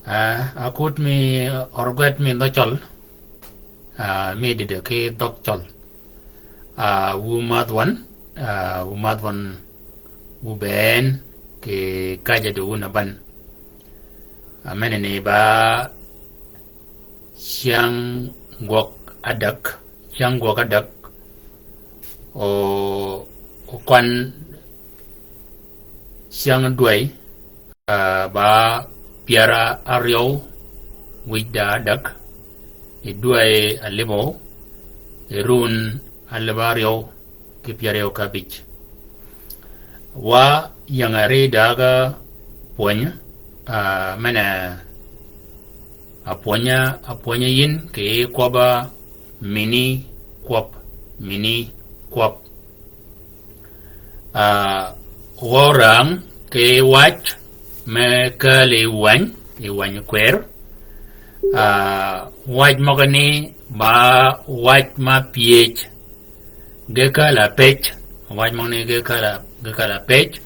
akut mi orguet mi docol mi dide ke docol wumat wan uben ke kaja de una ban menene ba siang gok adak o kwan siang duai ba piara aryo wida adak duai alebo run albario ke piareo kabich wa yang are daga ponya mana aponya yin ke kwaba mini kwap orang ke watch me ke le wan kwer watch magani ba watch ma ph geka la pech watch magani geka la pech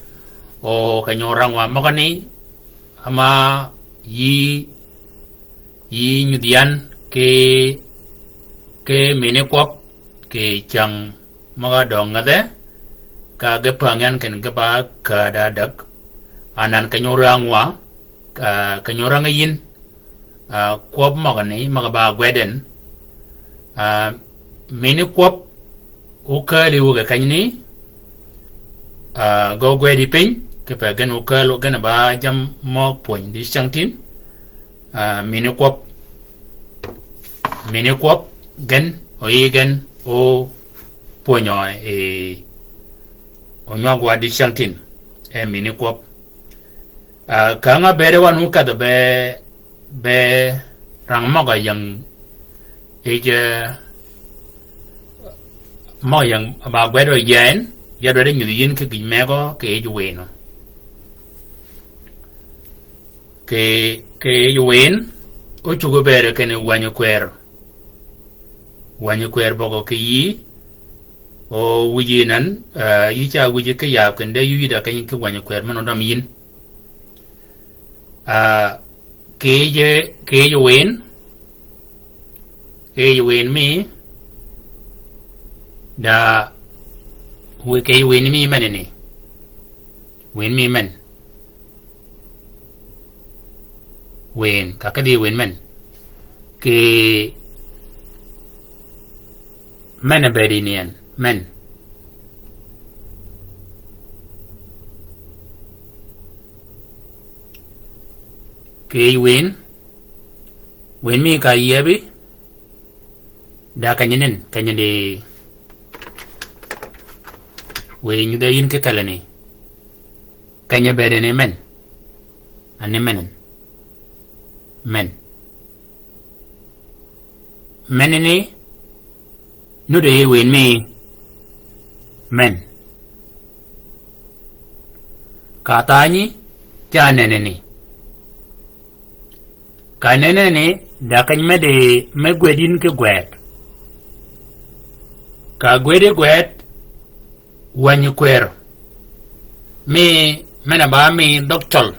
o kanyorang wa magani ama yi nyudian ke mini kwap ke chang maga dong ngade ka ge pangan ken ge ba ka dadak anan kanyorang wa kanyorang yin kwap magani maga ba gweden mini kwap ukali uga kanyni go gwedi pin ke pa gen ukalo gen ba jam mo point di changtin mini kwap gen o ponyo o nyagwa di changtin mini kwap ka nga bere wan uka do be rang maga yang mo yang ba gwedo yen ya do nyu yin ke gi mego ke ju weno ke ju wen o chu go bere ke ne wanyu kwer bogo ke yi o wuji nan yi cha wuji ke ya ke nde yu da ke wanyu kwer man dam yin ke ju wen mi da we ke wen mi manene wen mi man wen kakadi wen man ke man abedinian man ke wen mi ka yebi da kanyenen kanyede we nyu da yin ke kalani kanya bedene men ane menen menene no de wen mi men katani chanenene kanenene da kany mede me gwedin ke gwet ka gwet wanyu kwer mi mena ba mi doctor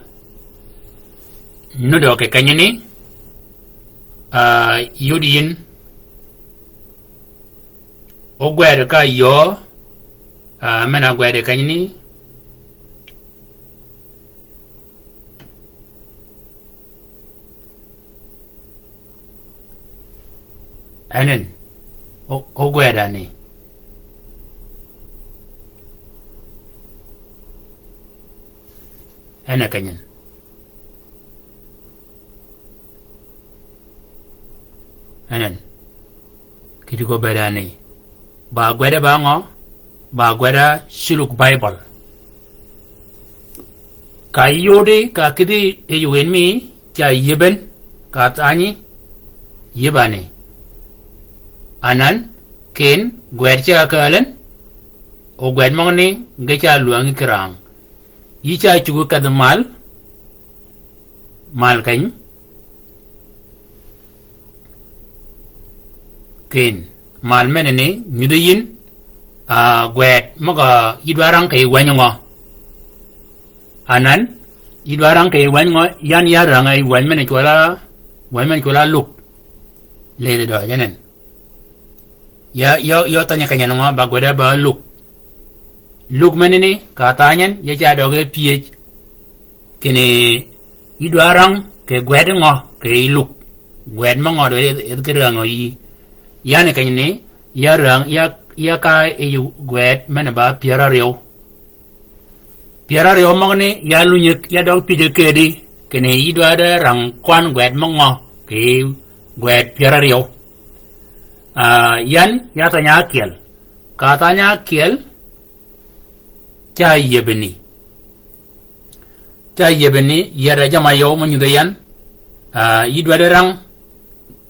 nudo ke kanyini yudin o gwere ka yo mena gwere kanyini anen o gwere ni ana kanyan anan kiti ko bedani ba gwada ba gwada siluk bible ka yode ka kidi e yuwen mi cha yeben ka tani yebane anan ken gwercha kalan o gwed mongni ngecha luangi kirang yicha chugu kad mal kany ken mal menene nyudayin gwet maga yidwarang kay wanyo anan idwarang ke wan ngo yan yarang ai wan men chola luk le do yanen yo tanya kanya ngo ba goda ba luk menini katanyen ya ja doge ph kene idwarang ke gwed ngo ke luk gwed mo ngo do ke rango yi yani kanyne yarang ya ka e gwed men ba piara reo magni ya lunyek ya dog pije kedi kene idwada rang kwan gwed mo ngo ke gwed piara reo yan ya tanya kiel katanya kiel cha yebeni yara jama yo mo nyude yan idwada rang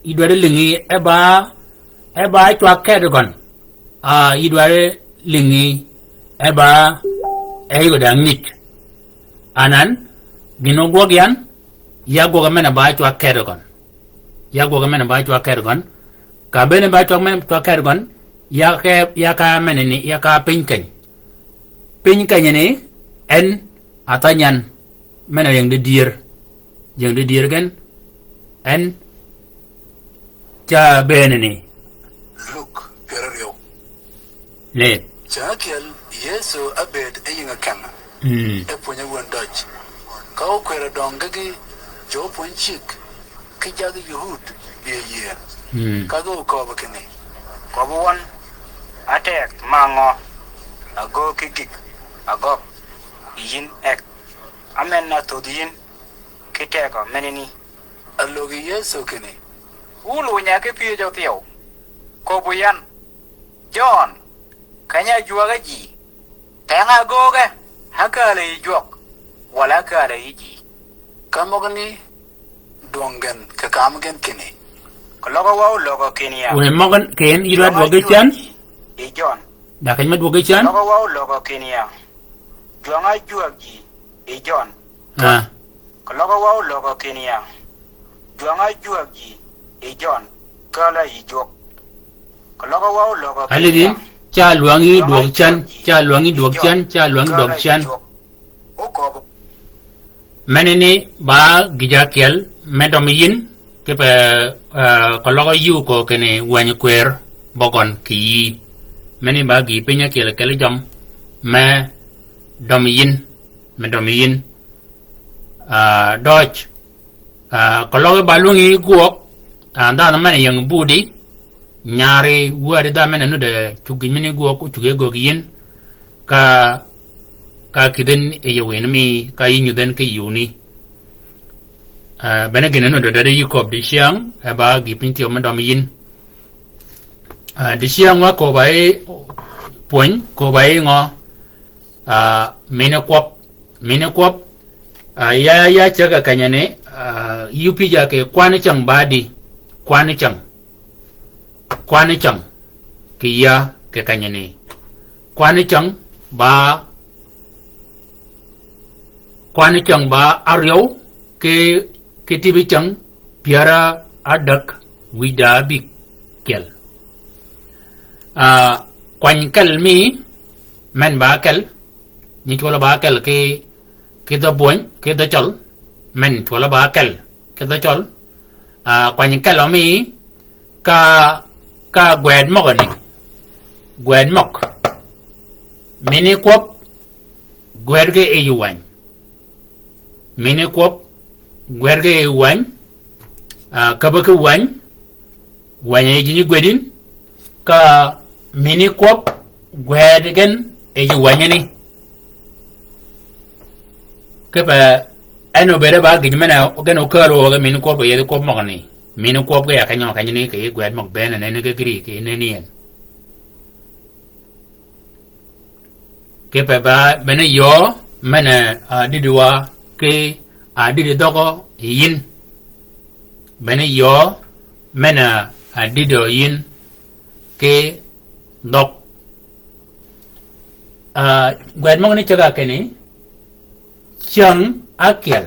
idwada lingi eba chwa kedogon idwada lingi eba ayo da ngik anan gino gogyan ya goga mena ba chwa kedogon ka bene ba chwa kedogon ya ka meneni ya ka pinken ni en atanyan mena yang de dir gen en cha bene ni look perio le chakel yeso abed eyinga kanga e ponya wondoj ka o kwera dongagi jo ponchik ki jagi yuhud ye ka go ko bakene ko won atek mango ago kikik ago yin ek amen na to din kiteko menini alogi yeso kene ulu nya ke pie jo tio ko buyan John kanya juaga ji tanga goga hakale jok wala kare ji kamogni dongen ka kamgen kene ko logo kenia we magan ken irad wogechan e John da kan med wogechan logo kenia juanga juagi e John ko logo kenia juanga juagi e John kala i jok ko logo alidin cha luangi duok chan menene ba gijakel medomiyin ke pe kologo yu ko kene wany kwer bogon ki meni ba gi penya kele jam me domiyin dodge kologo balungi guok anda na mene yang budi nyari wari da mene no de chugi mini guok chuge gogiyin ka kiden e yewen mi ka yinyu den ke yuni bene gene no de yikob di siang ba gi pinti o mandom yin di siang wa ko bai poin ko bai ngo mine kwap ya chaga kanyane yupi ja ke kwani chang badi kwani chang ki ya ke kanyane kwani chang ba aryo ke tibi chang piara adak wida big kel kwany kel mi men ba kel ni chola ba kel ke da boy ke da chol men chola ba kel ke da chol kwany kel mi ka gwed mok mini kwop gwed ke e yuwan mini kwop gwed ke e yuwan ka ba ke wan e jini gwedin ka mini kwop gwed gen e yuwan ni ke pa ano bere ba gidmena gen o karo ga mini kwop ye kwop mok ni mini kwop ga ya kanyo kanyini ke gwed mok bena ne ke gri ke ne nien ke pa ba bene yo mena didwa ke didi dogo yin bene yo mena dido yin ke dok gwed mok ni chaga ke ni chang akel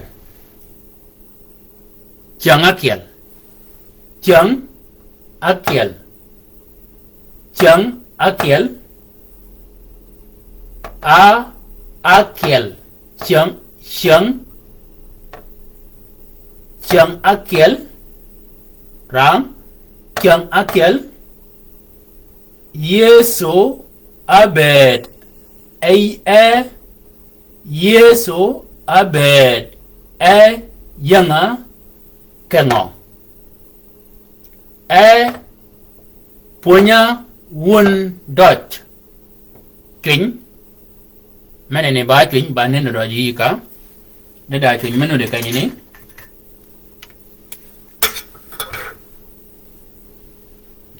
akel chang Chang Akel Ram Chang Akel Yesu Abed Yesu Abed Yanga Kengo Punya Wun Dot Kính mấy này ba chuyện bạn nên là gì cả để đại chuyện mấy nó được cái này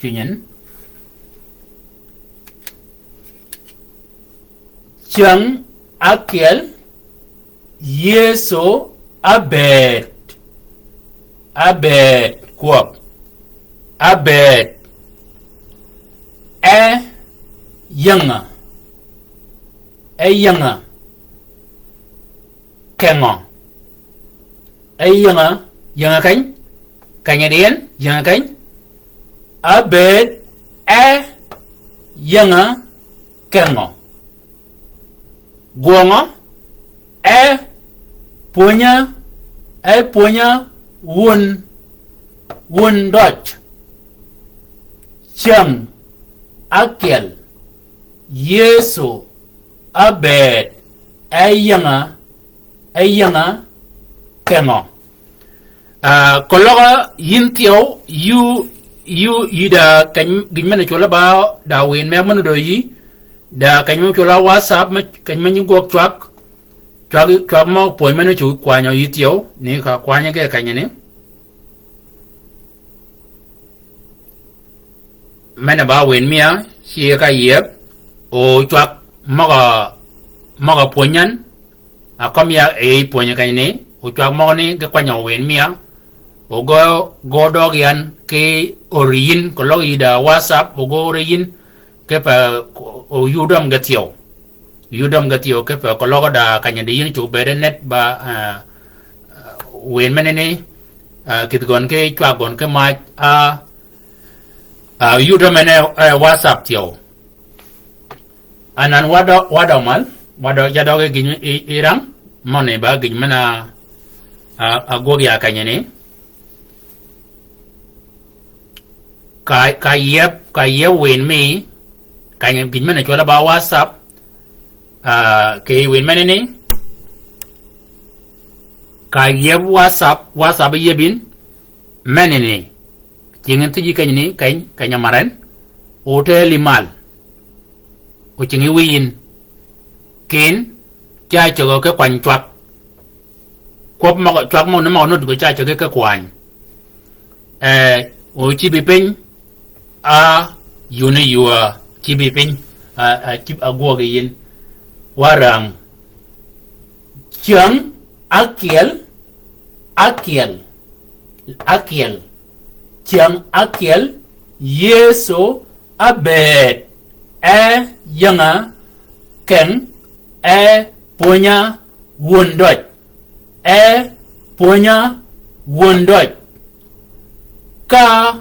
chuyện nhẫn Chang Akel Yesu Abed Kwap Abed Yanga Kengo Yanga cánh điên Yanga cánh Abed Yanga Kengo Guango punya Wun Dot Chang Akel Yesu Abed Yanga Kengo kologa yintio yu ida kan gimana chola ba da wen me manu do yi da kan chola WhatsApp kan men go truck mo poi manu chu kwa nya yitio ni ka kwa nya ke kan ne mana ba wen mia hi ka yep o truck maga ponyan akamia ponya kan ne o truck mo ni ke kwa nya wen mia o go dogian ke orin ko lo ida WhatsApp o go orin ke pa o yudam gatio ke pa ko lo da kanya de yin chu be net ba wen menene kit gon ke chwa gon ke ma yudam mene WhatsApp tio anan wado mal wado jado ke gin irang mone ba gin mana go ya kanya ne cái yep win me cái em kính mình cho là bao WhatsApp cái win mình này cái yep WhatsApp bây giờ bin mình này chỉ nghe thấy cái này cái nhà maren hotel limal o chỉ nghe win kín trai cho cái quan choạc quắp mà choạc mà nó được trai cho cái quan o chỉ bị pin yuni yua chibi pin chip agua gayin warang Chang Akel Chang Akel Yesu Abed Yanga Ken punya Wundot punya Wundot ka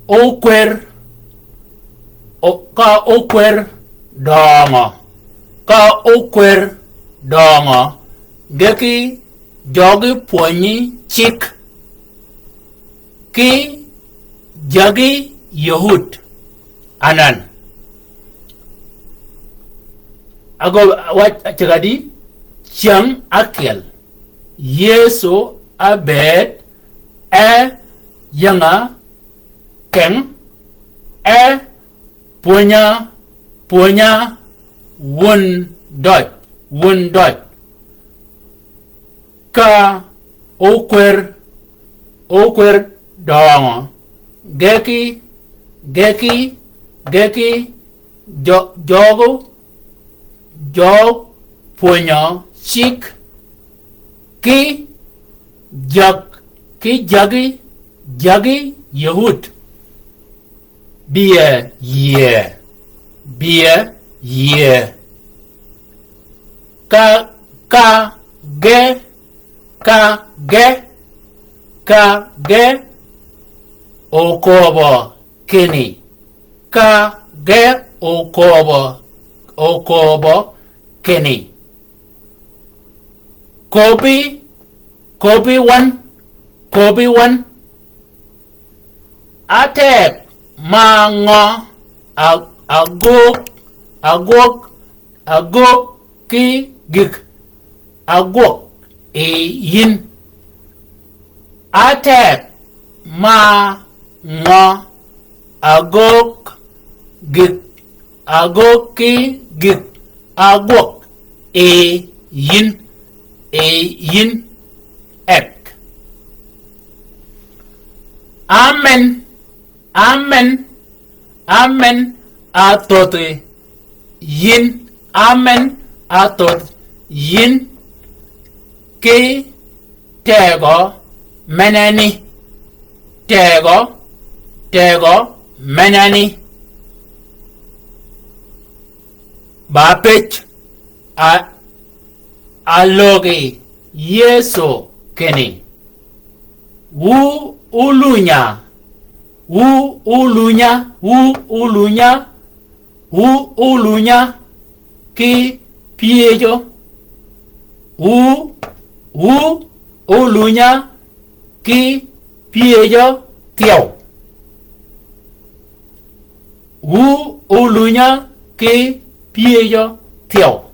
okwer dongo geki jogi puonyi chik ki jagi Yahud anan ago wat chagadi Chang Akel Yesu Abed Yanga Ken punya Wun Dot ka okwer dongo geki jog punya chik ki jagi Yahud Bia ka ge okobo kini ka ge okobo kini kopi Kobi wan atek ma ngo agok ki gik agok e yin atek ma ngo agok gik agok ki gik agok e yin ek amen atot yin amen atot yin ki tego menani bapech aloge yeso keni wu ulunya ki piejo wu ulunya ki piejo tiao wu ulunya ki piejo tiao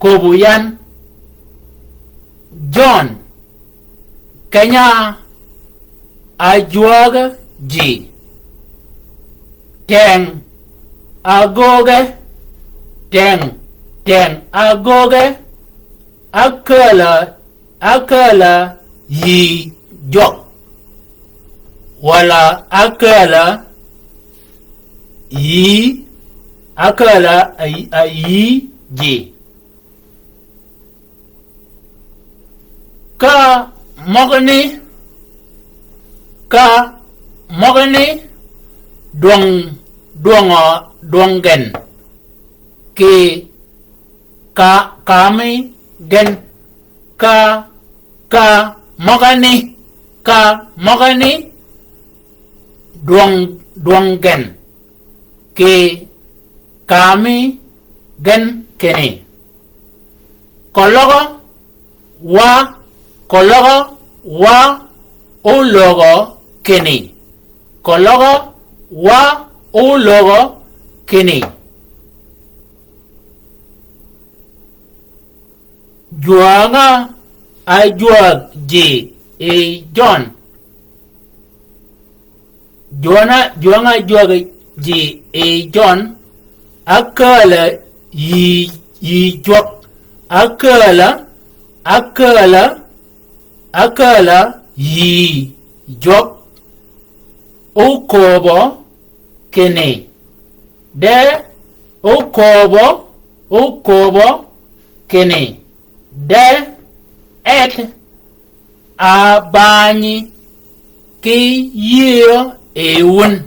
kobu yan John kanya ajuaga ji teng agoge akala yi jok wala akala yi ji ka mogani duongen ki kami gen ka mogani duongen ki kami gen keni kologo wa ulogo keni kologo wa ulogo keni juanga ajuag ji e John juanga juag ji e John akala yi jok akala yi jok ukobo kene de ukobo kene de et abani ki yio eun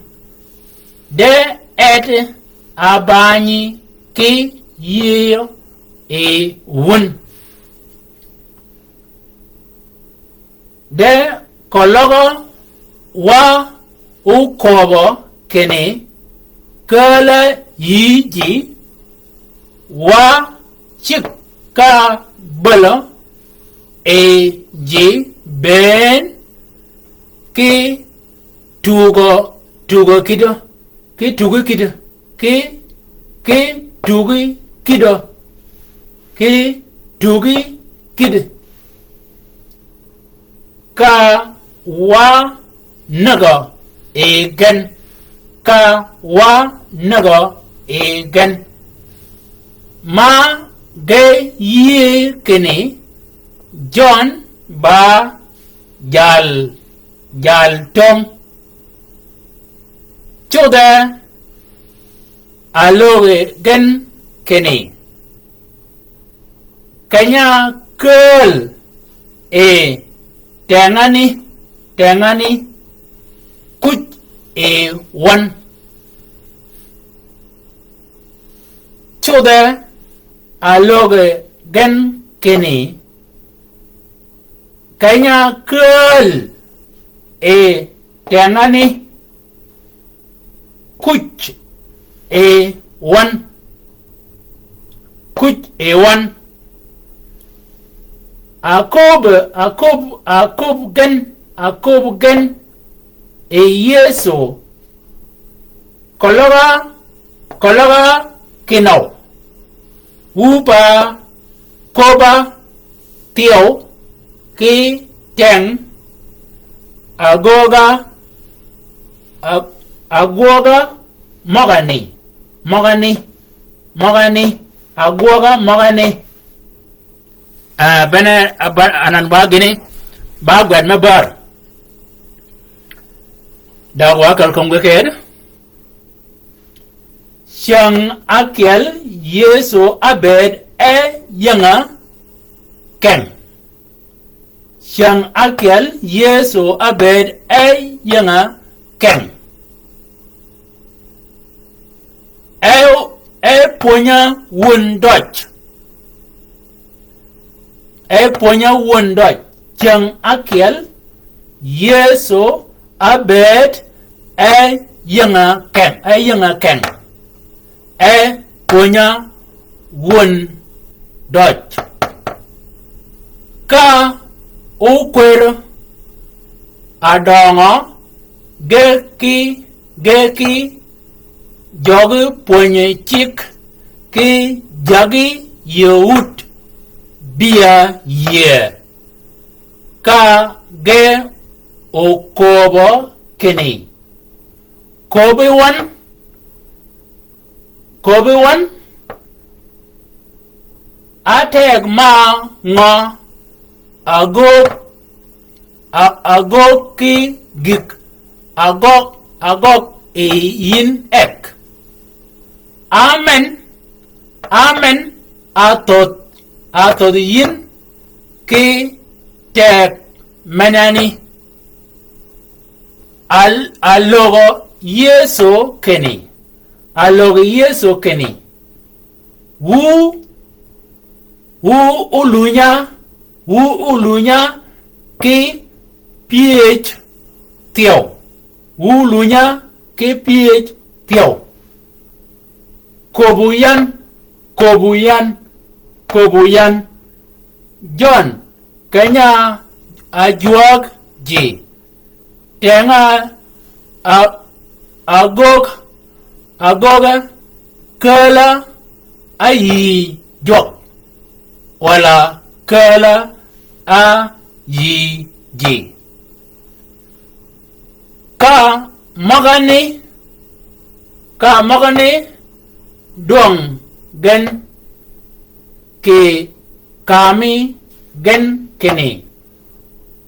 de et abani ki yio eun de kologo wa ukobo kene kala yiji wa chika bolo e ji ben ki tugo kido ki tugo kido ki tugi kido ki tugi kido ka wa naga egen ka wa naga egen ma de ye kene John ba jal tom choda aloge gen kene kanya kel e tengani kuch e wan choda aloge gen kene kanya kel e tengani kuch e wan kuch ewan akob gen e yeso kologa kinau wupa koba tiao ki teng agoga mogani agoga mogani bana anan ba gini ba gwad ma bar da wa kal kongwe ked Shang akel yeso abed e yanga ken. Shang akel yeso abed e yanga ken. E ponya wundot. Shang akel yeso abed e yanga ken. E punya wun dot ka ukwer adongo geki jogi punya chik ki jagi yeut bia ye ka ge okobo kini kobe wan ateg ma ngo agok ki gik agok e yin ek amen atot yin ki tek menani alogo yeso keni wu ulunya ki ph tiao kobuyan John kenya ajuag ji tenga agoga kala ayi jok wala kala a yi ji ka magane dong gen ke kami gen kene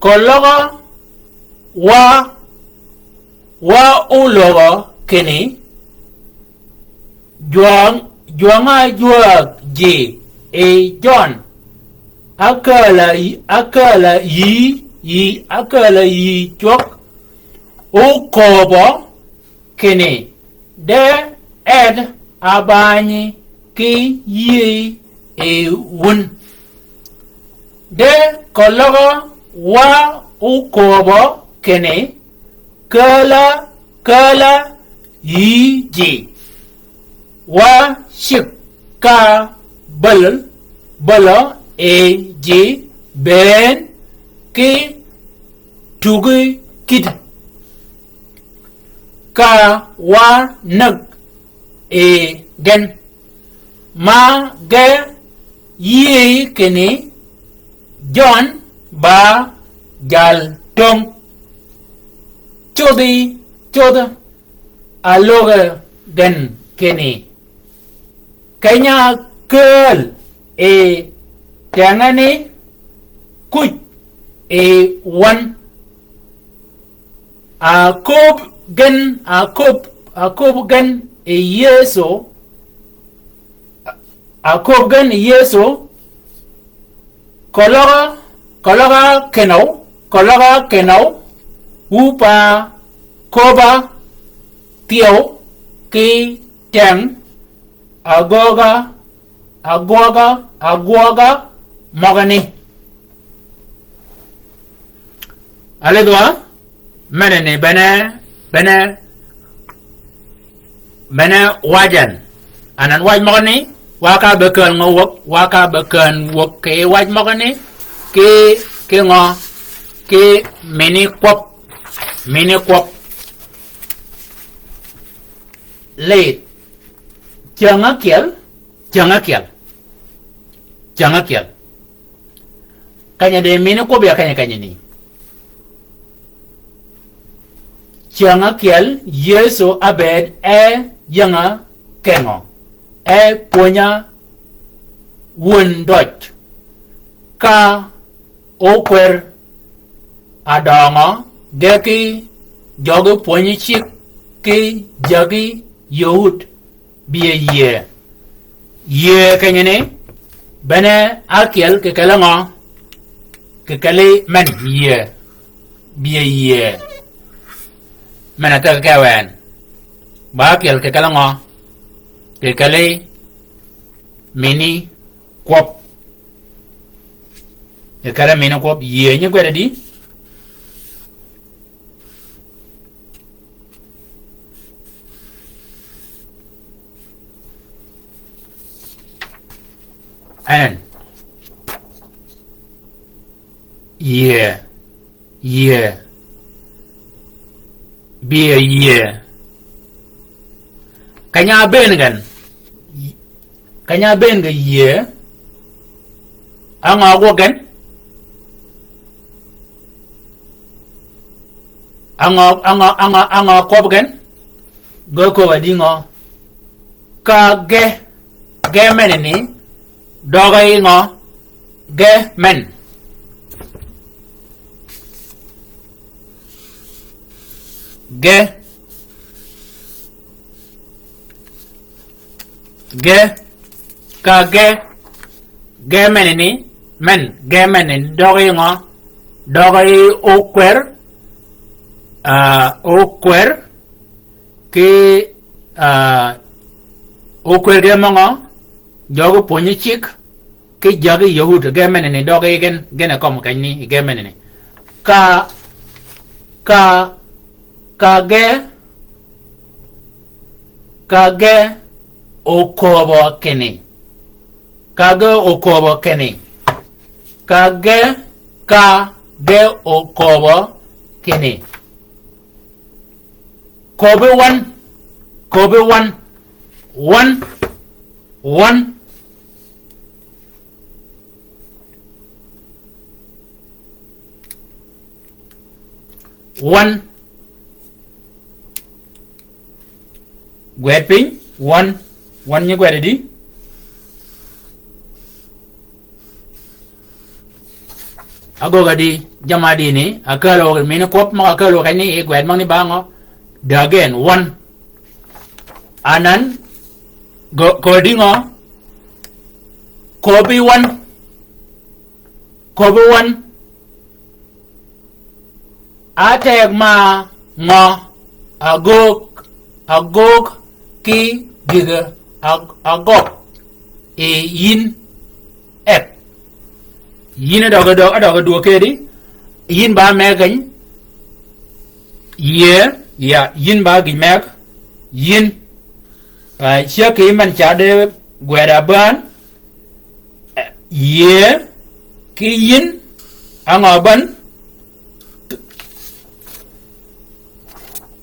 kologa wa uloga kene juanga ji e John akala yi chok o kobo kene de ed abani ki yi e wun de kologo wa o kobo kene kala yi ji wa shika bala e ji ben ki tugi kid ka wa nag e gen ma ge yi kene John ba jal tong choda aloga gen kene kenya kel e tangane kuch e wan akob gen e yeso kologa kenau upa koba tiao ki teng agoga mogani aledwa menene bene wajan anan waj mogani waka bekan ngowok waka bekan wok ke waj magane ke ngo ke mini kwap late jangan kial kanya de mini kwap ya kanya ni jangan kial yeso abed yanga kengo punya wundot ka okwer adama deki jogo punya chik ki jagi yahud biye ye kanyene bana akel ke kalanga ke kale man ye biye mana ta kawan ba akel ke kalanga ke kale mini kwap ke kale mini kwap ye nya gwada di and be a year kanya ben ga ye anga gogan anga kobgan go ko wadingo ka ge meneni dogay ngo ge men ge meneni men ge meneni dogay ngo dogay okwer ke okwer ge mongo jogo ponyi chik ke jagi yahud ge meneni dogay gen kom kanni ge meneni ka ge okobo kene kage okobo kene kage okobo kene kobe one gweping one nya gwede di agoga di jamadi ni akalo mini kop ma akalo kani e gwed mang ni bango dagen one anan godingo kobi one ateg ma ngo agog ki giga agog e yin ek yin adoga duo kedi yin ba megan yin ba gi meg yin shaki man chade gwera ban ki yin angoban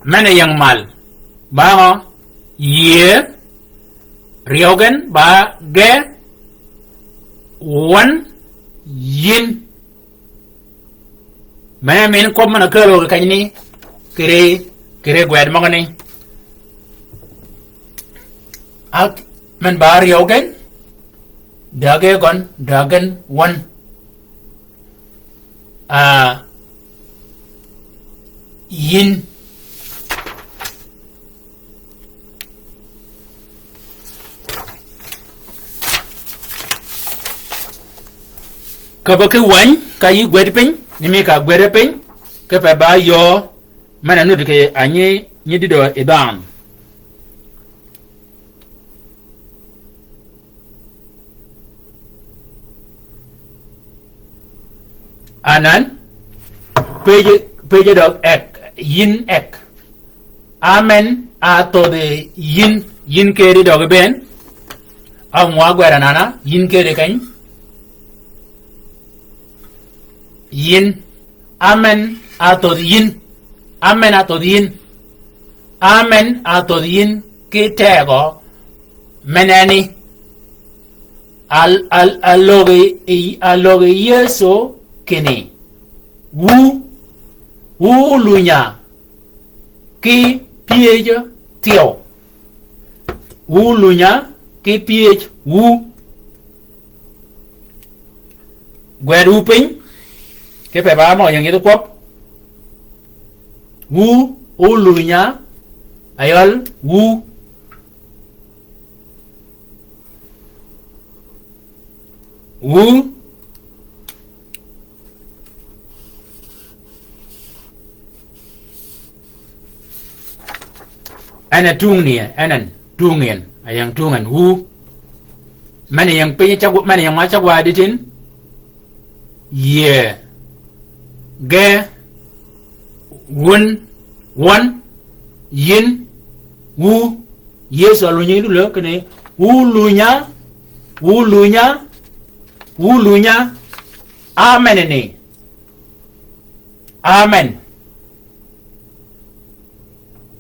mana yang mal ba riogan ba ge one yin mana men ko mana kero kanyini kere gwed magani ak men ba riogan dagen one yin ka ba ke wan ka yi gwede pin ni me ka gwede pin ke pa ba yo mana no de ke anyi ni dido idan anan peje dog ek yin ek amen a to de yin ke ri dog ben mwa gwera nana yin kede kany yin amen atod yin amen atod yin amen atod yin kitego meneni aloge yeso kene wu lunya ki piejo tio wu lunya ki piej wu gweru piny ke pe ba mo yang itu kwop wu lunya ayol wu ana tungnia anan tungien ayang tungan wu mana yang punya cakap mana yang macam wadi tin ye ge won yin wu ye selalunya itu loh kene wu lunya amen ini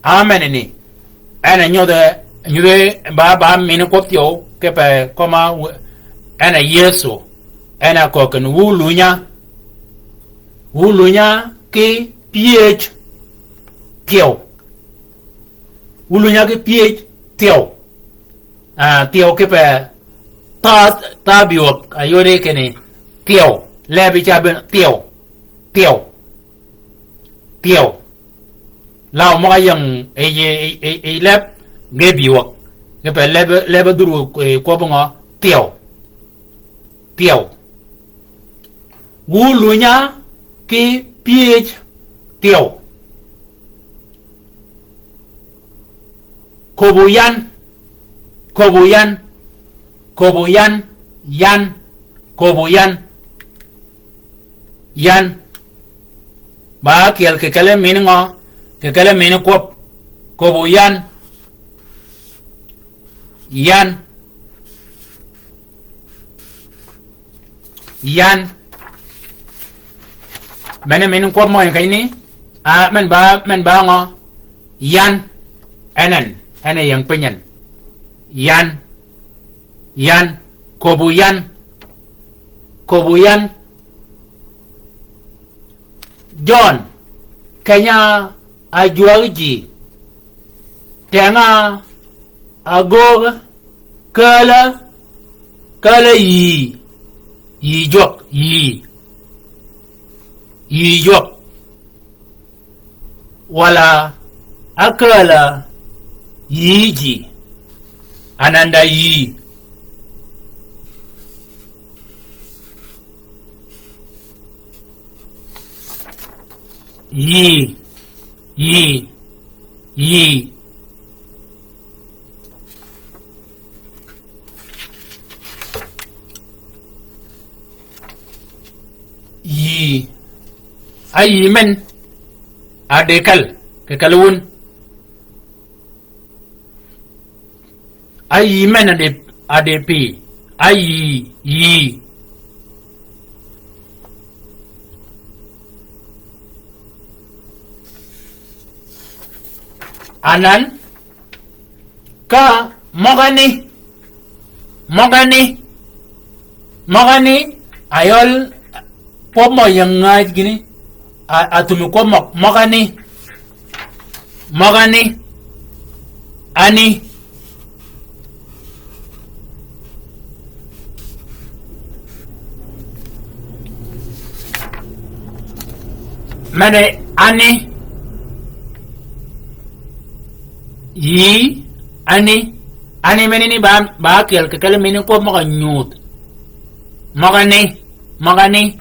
amen ini ana nyode ba mini koptio kepe koma ana yeso ana koken wu lunya ki ph tio wu lunya ki ph tio tio kepe ta biok ayore kene tio lebi chaben tio lao mo yang e leb gebiok kepe lebe duru ko bongo tio wu lunya ki ph tio kobuyan yan ba kiel ke kale min ngo ke kale min kop kobuyan yan mene min kop mo kay ni men ba ngo yan enen yang penyen yan kobuyan John kanya ajuaji tenga agog kala yi jok wala akala yiji ananda yi ayi men adekal kekalun ayi men adepi ayi yi anan ka mogani ayol pomo yang ngai gini atumi ko mogani ani mane ani yi ani menini ba kel ke kala meni ko mo nyut magani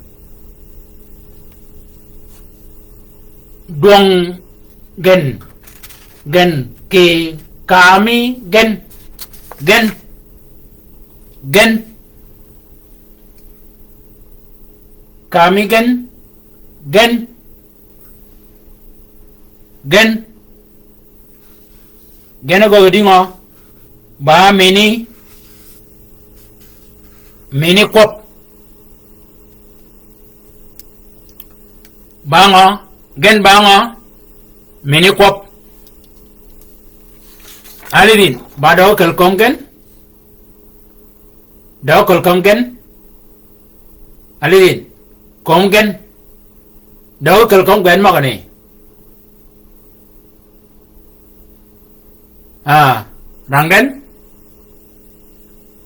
dong gen ke kami gen kami gen gena go dingo ba meni mini kwop bango gen bango mini kwop alidin ba do kel kongen do kel kongen alidin kongen do kel kongen magani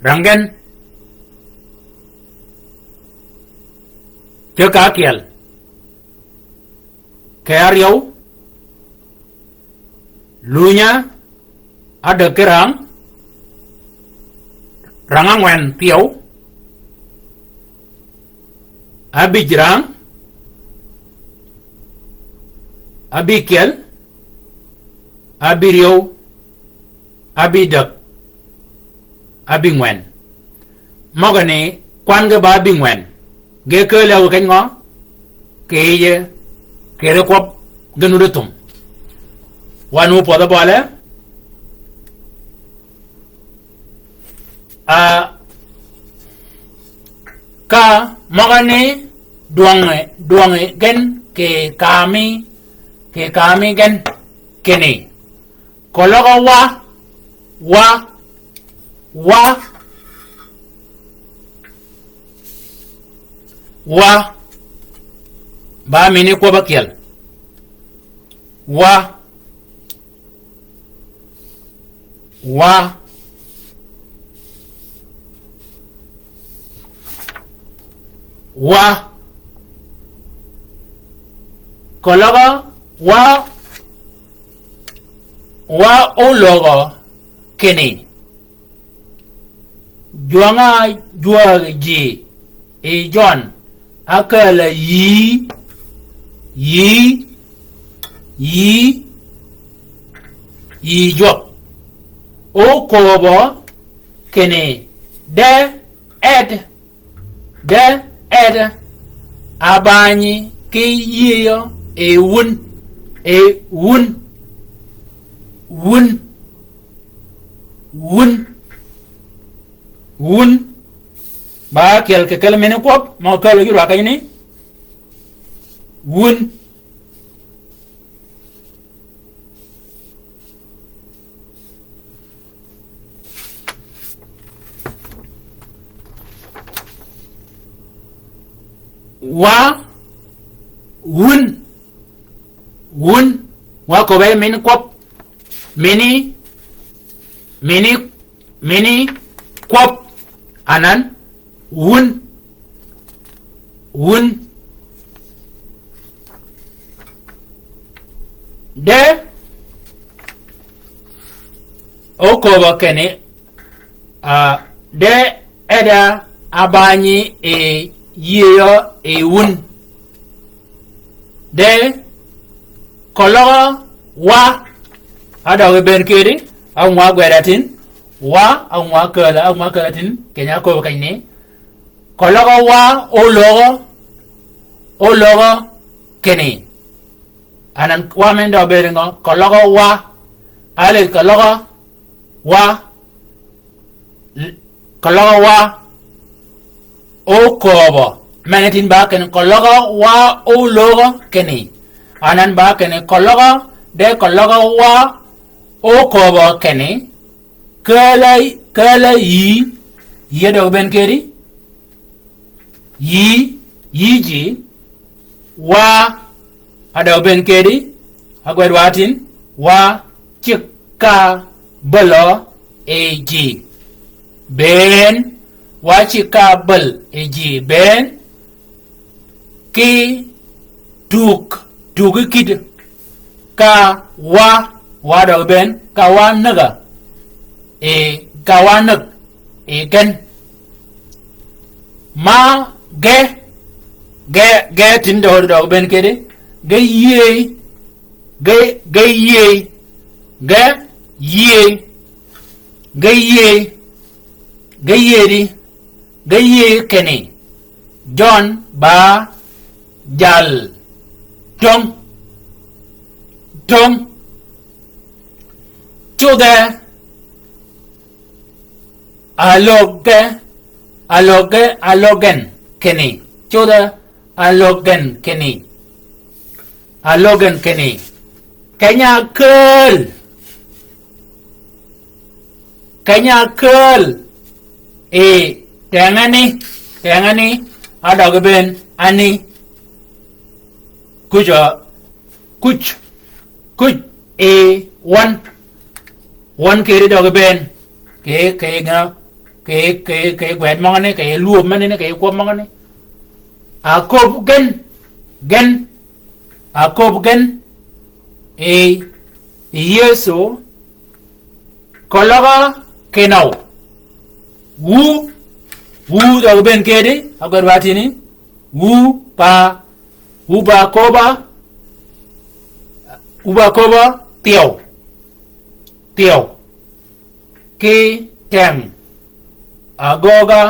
rangen chưa cá kiel kariau lunya ada kerang rangangwen piau abi jerang abi kiel abi riau abi dak abi ngwen mogane quan cái ba abi ngwen ge ke leo cái ngó ke re kwap ganu de tum wanu po da bole ka mogane duange gen ke kami gen kene kologa wa ba mini ko bakiel wa kologa wa o logo kene juanga ji e John akala yi job o kobo kene de ed abani ke yiyo e wun ba kel ke kel mene kop mo kel yu ra kayni wun wa ko be mene kop mini kop anan wun de okoba kene de eda abani e yiyo e wun de kologa wa ada we ben kedi aw wa gweratin wa aw wa kalatin kenya ko kayne kologa wa o logo kene anan wa men do beringo kologa wa ale kologa wa o kobo manetin ba kene kologa wa o logo kene anan ba kene kologa de kologa wa o kobo kene kala yi do ben kedi yiji wa ada ben kedi agwed watin wa chika balo eji ben wa chika bal eji ben ki duk kid ka wa do ben ka wa naga e kawanak e gen ma ge tindo do ben kede ge ye kene John ba jal tom chude aloge alogen keni choda alogen keni kanya curl e tengani adogben ani kuch e one kere dogben ke nga ke gwet mangane ke luop mane ke kwop mangane akop gen e yeso kolaga kenau wu dogben kede agar batini wu ba koba tiao ki tem agoga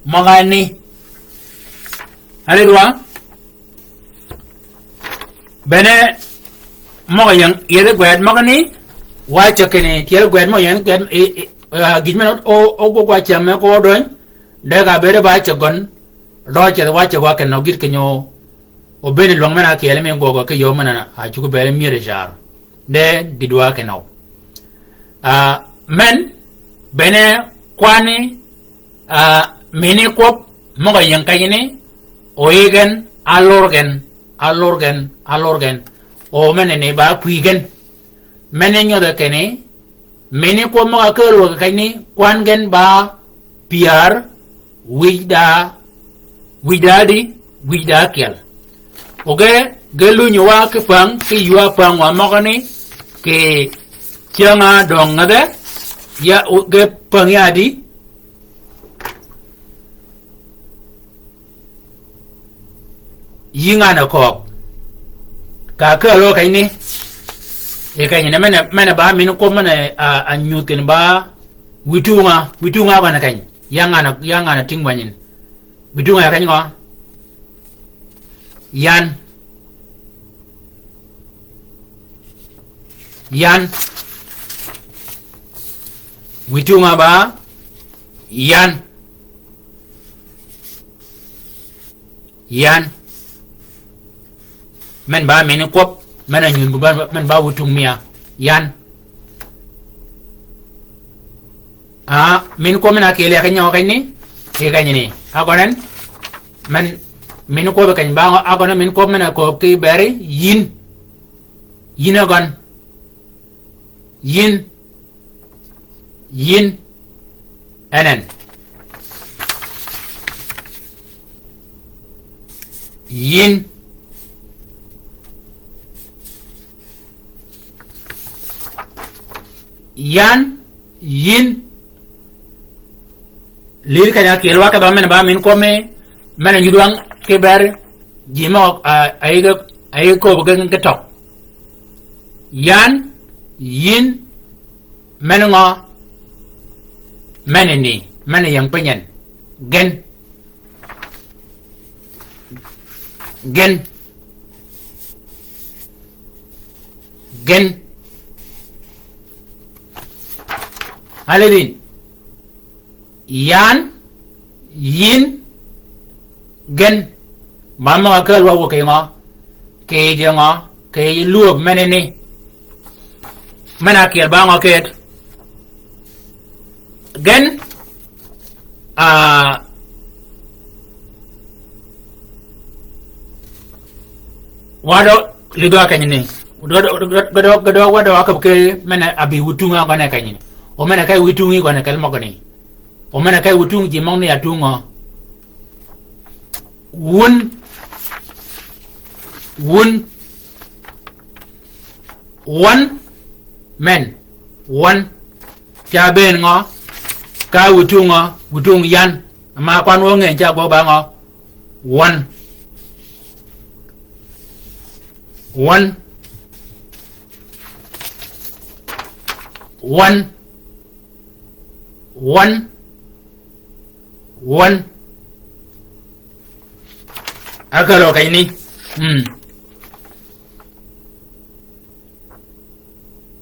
magani alidwa bene mogayan yele gwad magani wacha kene tiel gwad moyan gwad gidmen o go wacha me ko don daga bere ba chagon roche wacha wa ken no git kenyo o bene long mena kele men gogo ke yo mana a chuko bere mire jar de gidwa kenau men bene kwani mini kop moga yang kayene oegen alorgen o menene ba kuigen menenyo de kene mini kop moga kero kayni kwangen ba piar wida kel oge gelu nywa ke pang ke yua pang wa mogani ke changa dong ngade ya oge pang ya di yinga na kok ka lo kai ni e kai ni mena ba min ko mana a nyutin ba witunga ba na kai yanga na tingwanyin witunga ya kai ngo yan witunga ba yan men ba men kop men nyun bu men ba wutung mia yan min ko mena kele ka nyaw kayni e kayni ni agonen men min ko be kany ba agonen min ko mena ko ki bere yin agon yin enen yin yan yin lir kanya kelwa ka ba men ba min ko me men nyudwang ke ber jima ay ko bugan ke tok yan yin men ngo men ni men yang penyen gen Aledin yan yin gen mama akal wa ke ngo ke jengo ke luop menene mana ke ba ngo ke gen wado lido akanyini gado wado akapke mana abi wutunga kana kanyini o mena kai witungi kwana kalma kani o mena kai witungi jimong ni atunga wun one men one chaben ngo ka witung yan ma kwan wo ngen cha go ba ngo one akalo kay ni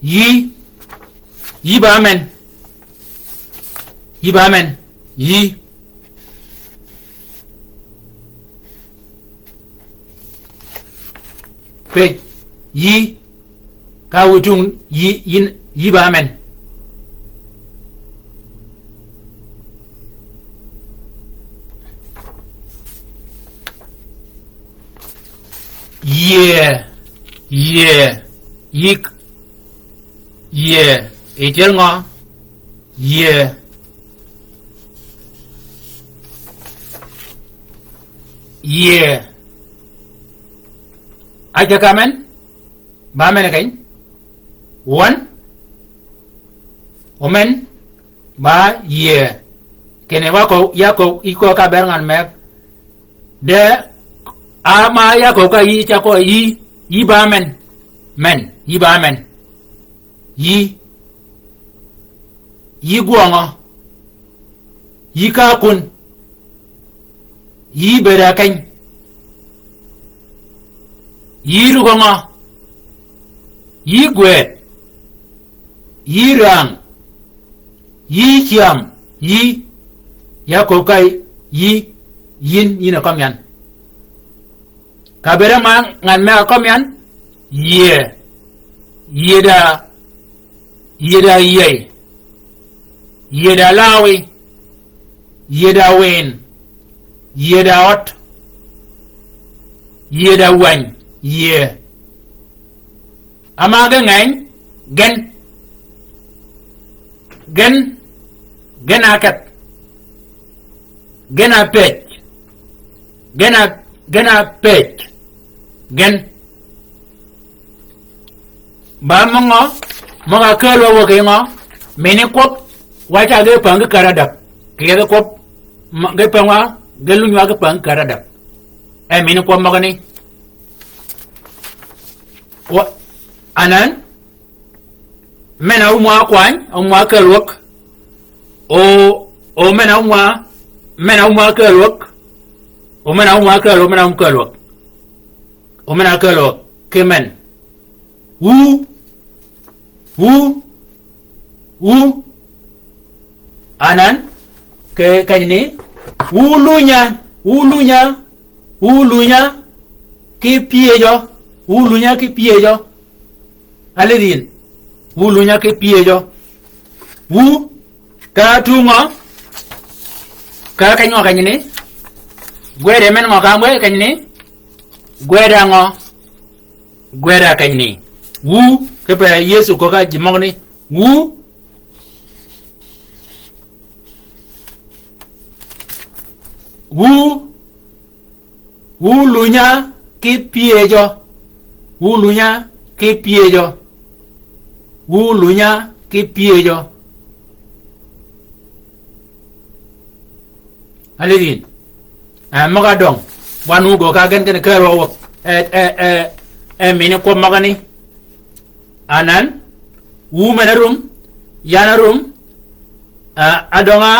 yi yi ba men yi pe yi ka wutung yi ba men yik ichel ngo aja kamen ba men kain one omen ba kene wako yako iko ka berangan map de ama yako ka yi chako yi ba men yi ba men yi guango yi ka kun yi bera kain yi rugongo yi gwet yi rang yi chiam yi yako kai yi yin yina komyan kabere ma ngan me komyan yeda yeda lawi yeda wen yeda ot yeda wan ama ga ngain gen akat gen apet gen ba mongo moga kelo wo ke ngo mene kop wacha ge pang karadak ke ge kop ge pangwa ge lunywa ge pang karadak mene kop magani wa anan mena umwa kwan umwa kelwok o mena umwa kelwok o mena umwa kelwok o mena kelwok kemen wu anan ke kanini ulunya ki piejo aledin ulunya ki piejo wu ka tungo ka kanyo kanini gwede men ngo ka ngwe kanini gweda kanini wu kepe Yesu ko ka jimogni wu lunya ki piejo alidin maga dong wanu go ka gen kero wo mini ko magani anan wu menarum yanarum adonga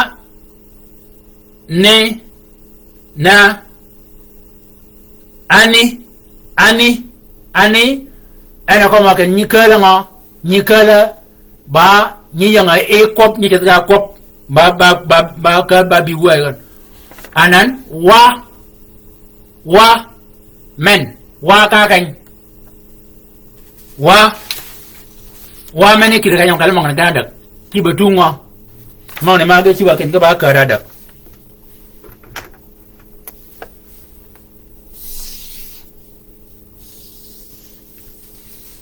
ne na ani ana ko maka nyikala ba nyiyanga kop nyikata kop ba ka biwa anan wa men wa ka kan wa mene kira kan kalma ngana dada ki betungo mo ne ma ga ci wa ken ga ba ka dada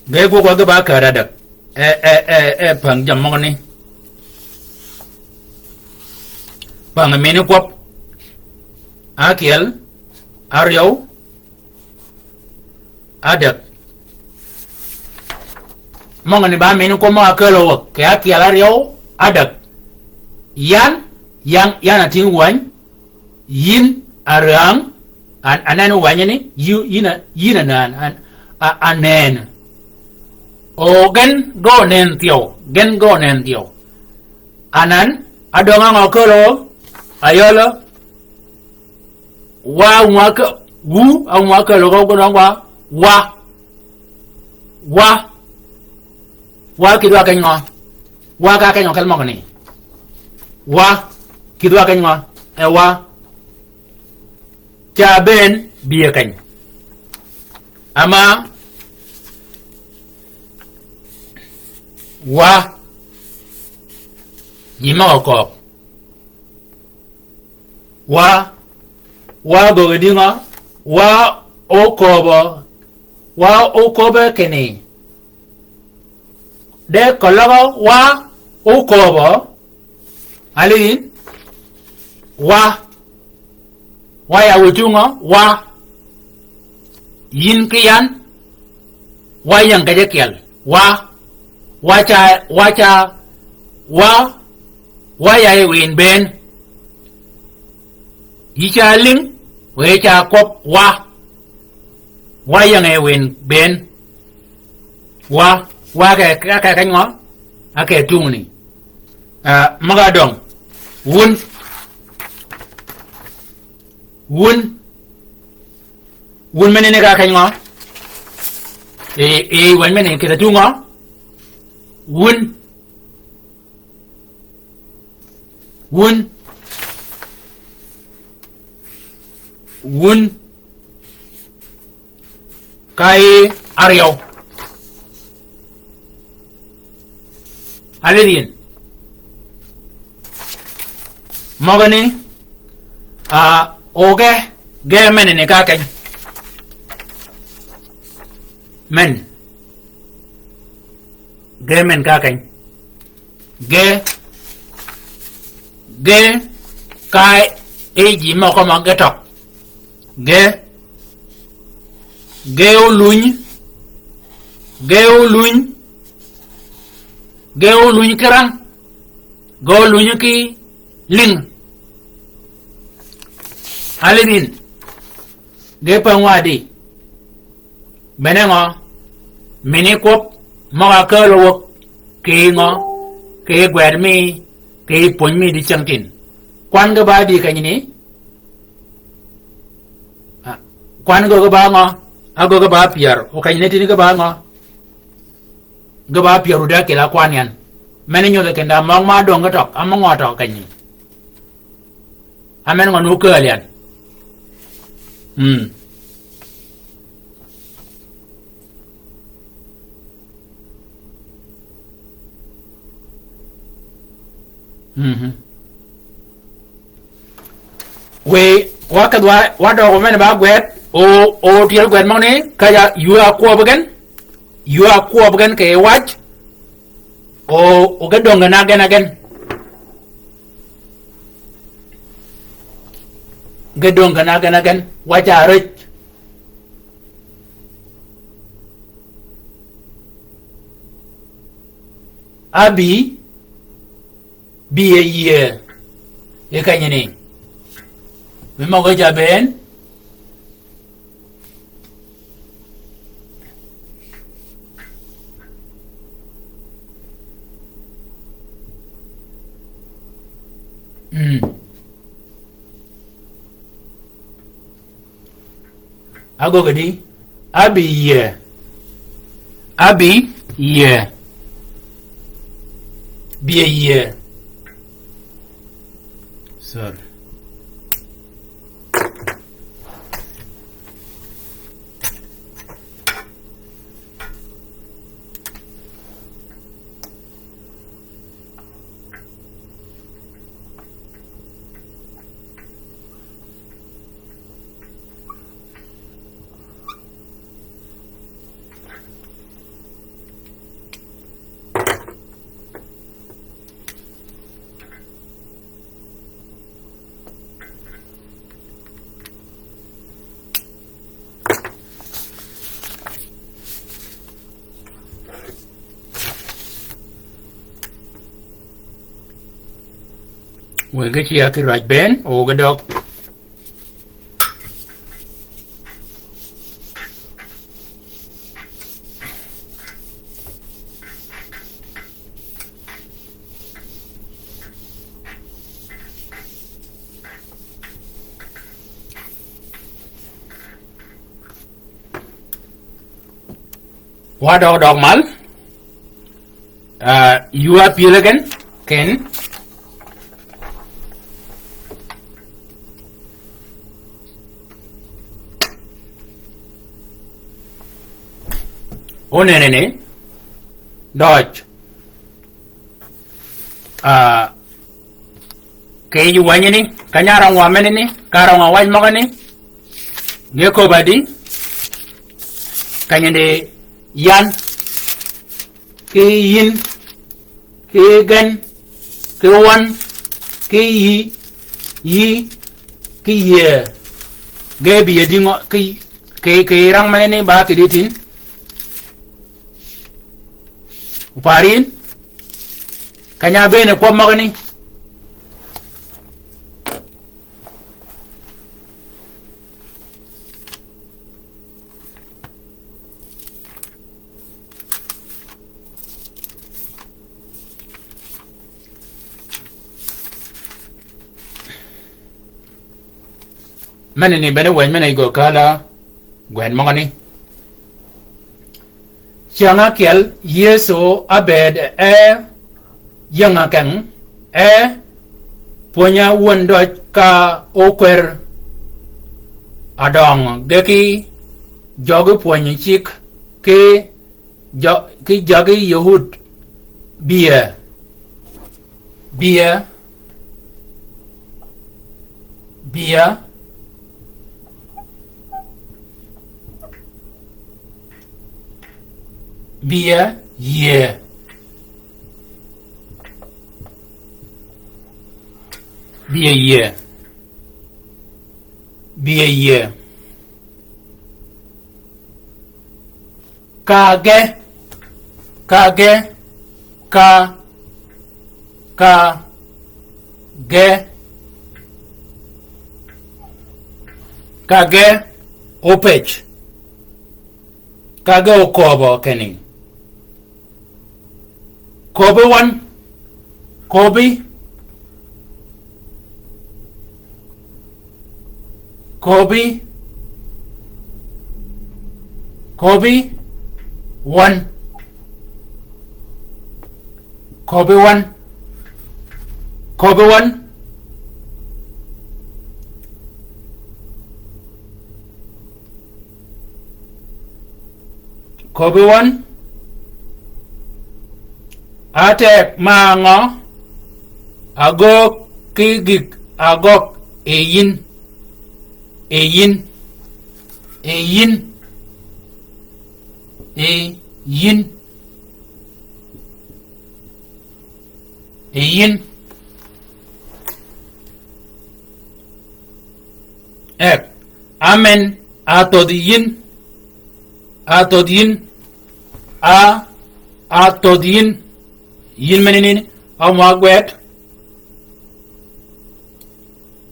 be go ga ba ka dada pang jam mo ni pang mene kop akel aryo adak mongani ba meni ko ma kelo ke akel aryo adak yan atin wan yin arang anan wanyani yina nan anen o gen go nen tio anan adonga ngokelo ayolo wa mwaka wu au mwaka logo gonwa wa kidwa kanyo wa ka kanyo kalma ko ni wa kidwa kanyo e wa cha ben biye kany ama wa yima ko wa go dinga wa okobo kene de kologo wa okobo ali wa ya wutunga wa yin kiyan wa yang kajekel wa ya win ben yicha ling we cha kop wa yang e win ben wa ka ngo ake tungni magadong wun menene ka kanyo wan menene kita tungo wun kai aryo alidin mogani oge ge menene ka kanyo men ka kany ge kai eji moko magetok ge uluny kerang go uluny ki ling alidin ge pangwadi menengo minikop mga kalawak kingo kay gwermi kay punmi di changtin kwan ga ba di kanyini kwan go ga ba ngo ago ga ba pier o kanyini tin ga ba ngo ga ba pier uda kila kwan yan menenyo da kenda mong ma dong ga tok among oto kanyi amen ngo nu kalian we wakadwa wado men ba gwet o tiel gwet mone kaya you are ko bagan ke watch o gadonga na again gadonga na again wacha rich abi be a year ye kanyene we mo ga ben ago gadi abi year be a year sorry we get here to right ben o gadok wa dog mal You appeal again, Ken. Oh, ne. Dodge. Kay you wanya ni, kanyarang wamen ni, karang away mo ni. Ngeko badi. Kanyande yan. Kay yin. Kay gan. Kay wan. Kay yi. Kay ye. Gabi ya dingo kay rang man ni ba kiditin. Uparin. Kanya bene kwa magani. Mane ni bene wen mane go kala gwen magani. Changa kel yeso abed yanga kang punya wando ka okwer adong deki jogu punya chik ke jagi yahud bia ye be a year kage opech kage okobo kening kobe one kobe one atek mango agok kigik agok eyin ek amen atodin yin meninin amagwet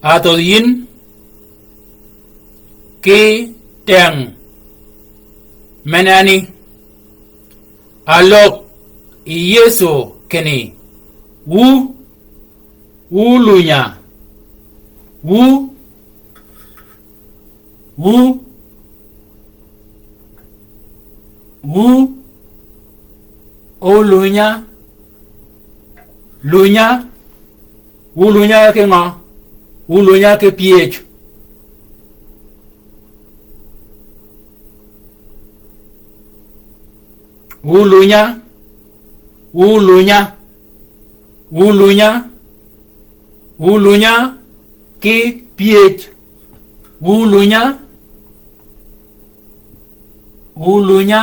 atodin ki teng menani alok yeso keni wu lunya wu o lunya ke nga lunya ke ph ulunya ki ph ulunya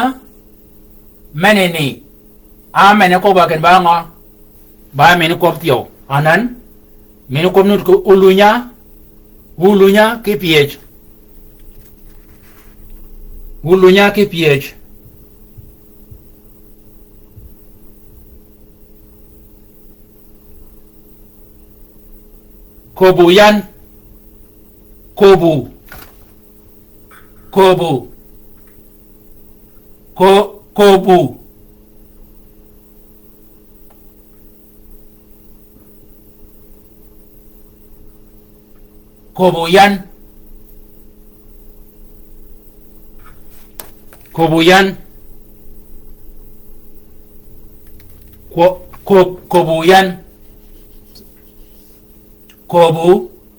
meneni amene ko baken ba meni ko tio anan meni ko nut ko ulunya ki ph kobuyan kobu kobuyan kobuyan kobuyan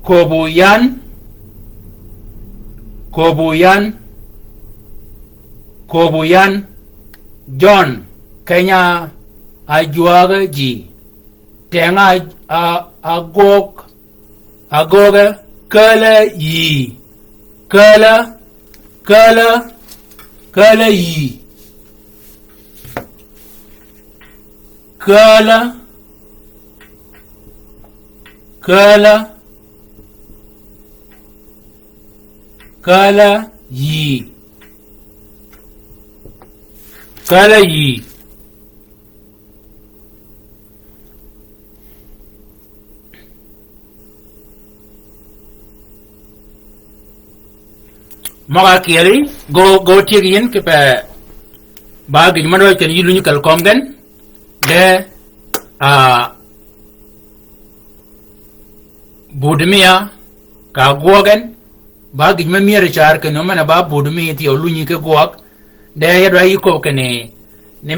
kobu kobuyan John Kenya ajuaga ji tenga agoga kala yi kala yi kala yi Maka kiri go tigiin ke pe bagi mano chen yilu ni kal komgen de budmia ka gogen bagi mamia char ke no mana ba budmi ti olu ni ke gog de yadwa yiko ke ne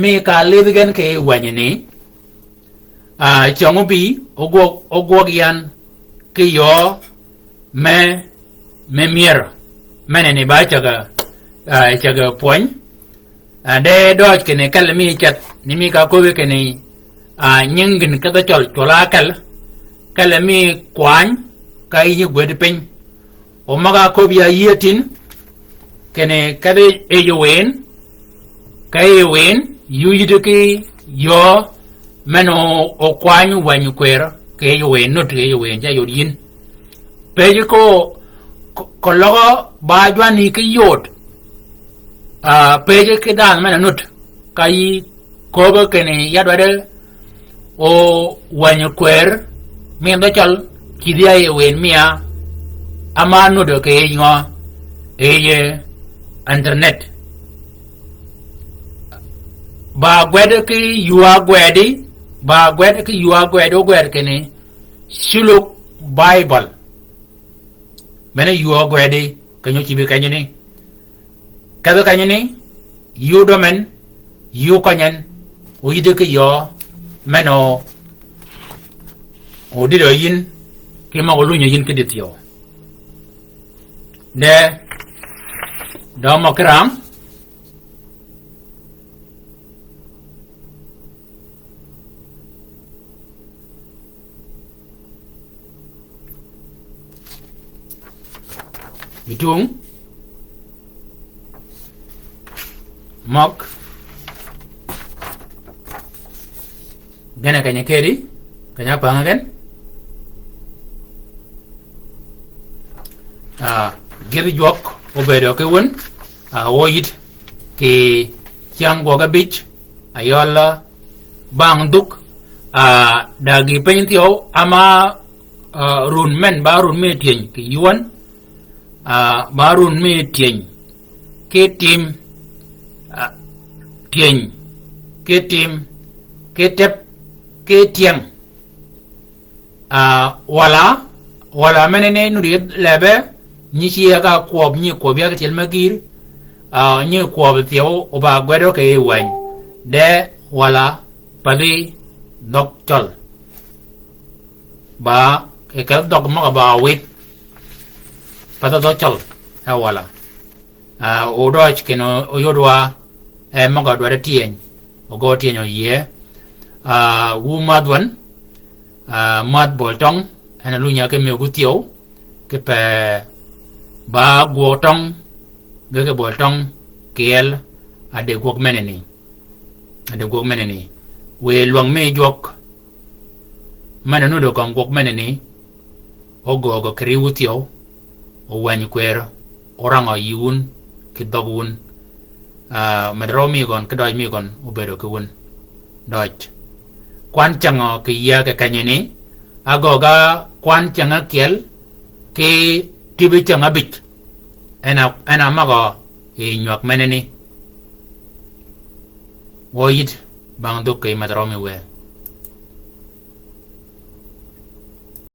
me ka lebigen ke wanyini chongubi ogog yan ke yo me mier mene ba chaga point de doj kene kal mi chat ni mi ka ko kene nyingin ka da chola kal mi kwan kai ni gwed pen o maga ko biya yetin kene kade eyowen yuyide ki yo meno o kwan wanyu kwera ke eyowen not eyowen ja yodin peje ko logo ba jwani ki yot peje ki dan mena nut kai kogo kene yadwade o wanyu kwer mi ndo chal kidia ye wen mia ama nudo ke yo eye internet ba gwede ki yuwa gwede kene shuluk bible mene yuwa gwede kanyo chibi kanyo ni kado kanyo ni yu domen yu kanyan uyide ki yo meno udido yin kima ulunya yin kidit yo de domakram Bitung Mok Gana kanya keri Kanya pangagan Giri jok Obedo ke wun Woyit Ke Chiang Goga Beach Ayola Bang Duk Dagi penyintio Ama Run men ba run me tieng Ki yuan barun me tieng ke tim tieng ke tim ke tep ke tieng wala menene nuri lebe ni chia ka kwob ni kwob ya tel magir ni kwob tiao oba gwedo ke wan de wala pali doctor ba ke ka dog mo ba wit pata do chal wala o doj keno o yodwa maga dware tien o go tien o ye wu madwan mad boltong ana lunya ke me gutio ke pe ba gotong ge boltong kel ade gok meneni we luang me jok mana no do kong gok meneni o go kri wutio o wany kwero orang o yun kidogun madro mi gon kedoj mi gon obedo kun doj kwan chango ke ya ke kanyeni agoga kwan changa kel ke tibi changa bit ana mago e nyak meneni woyit bang do ke madro mi we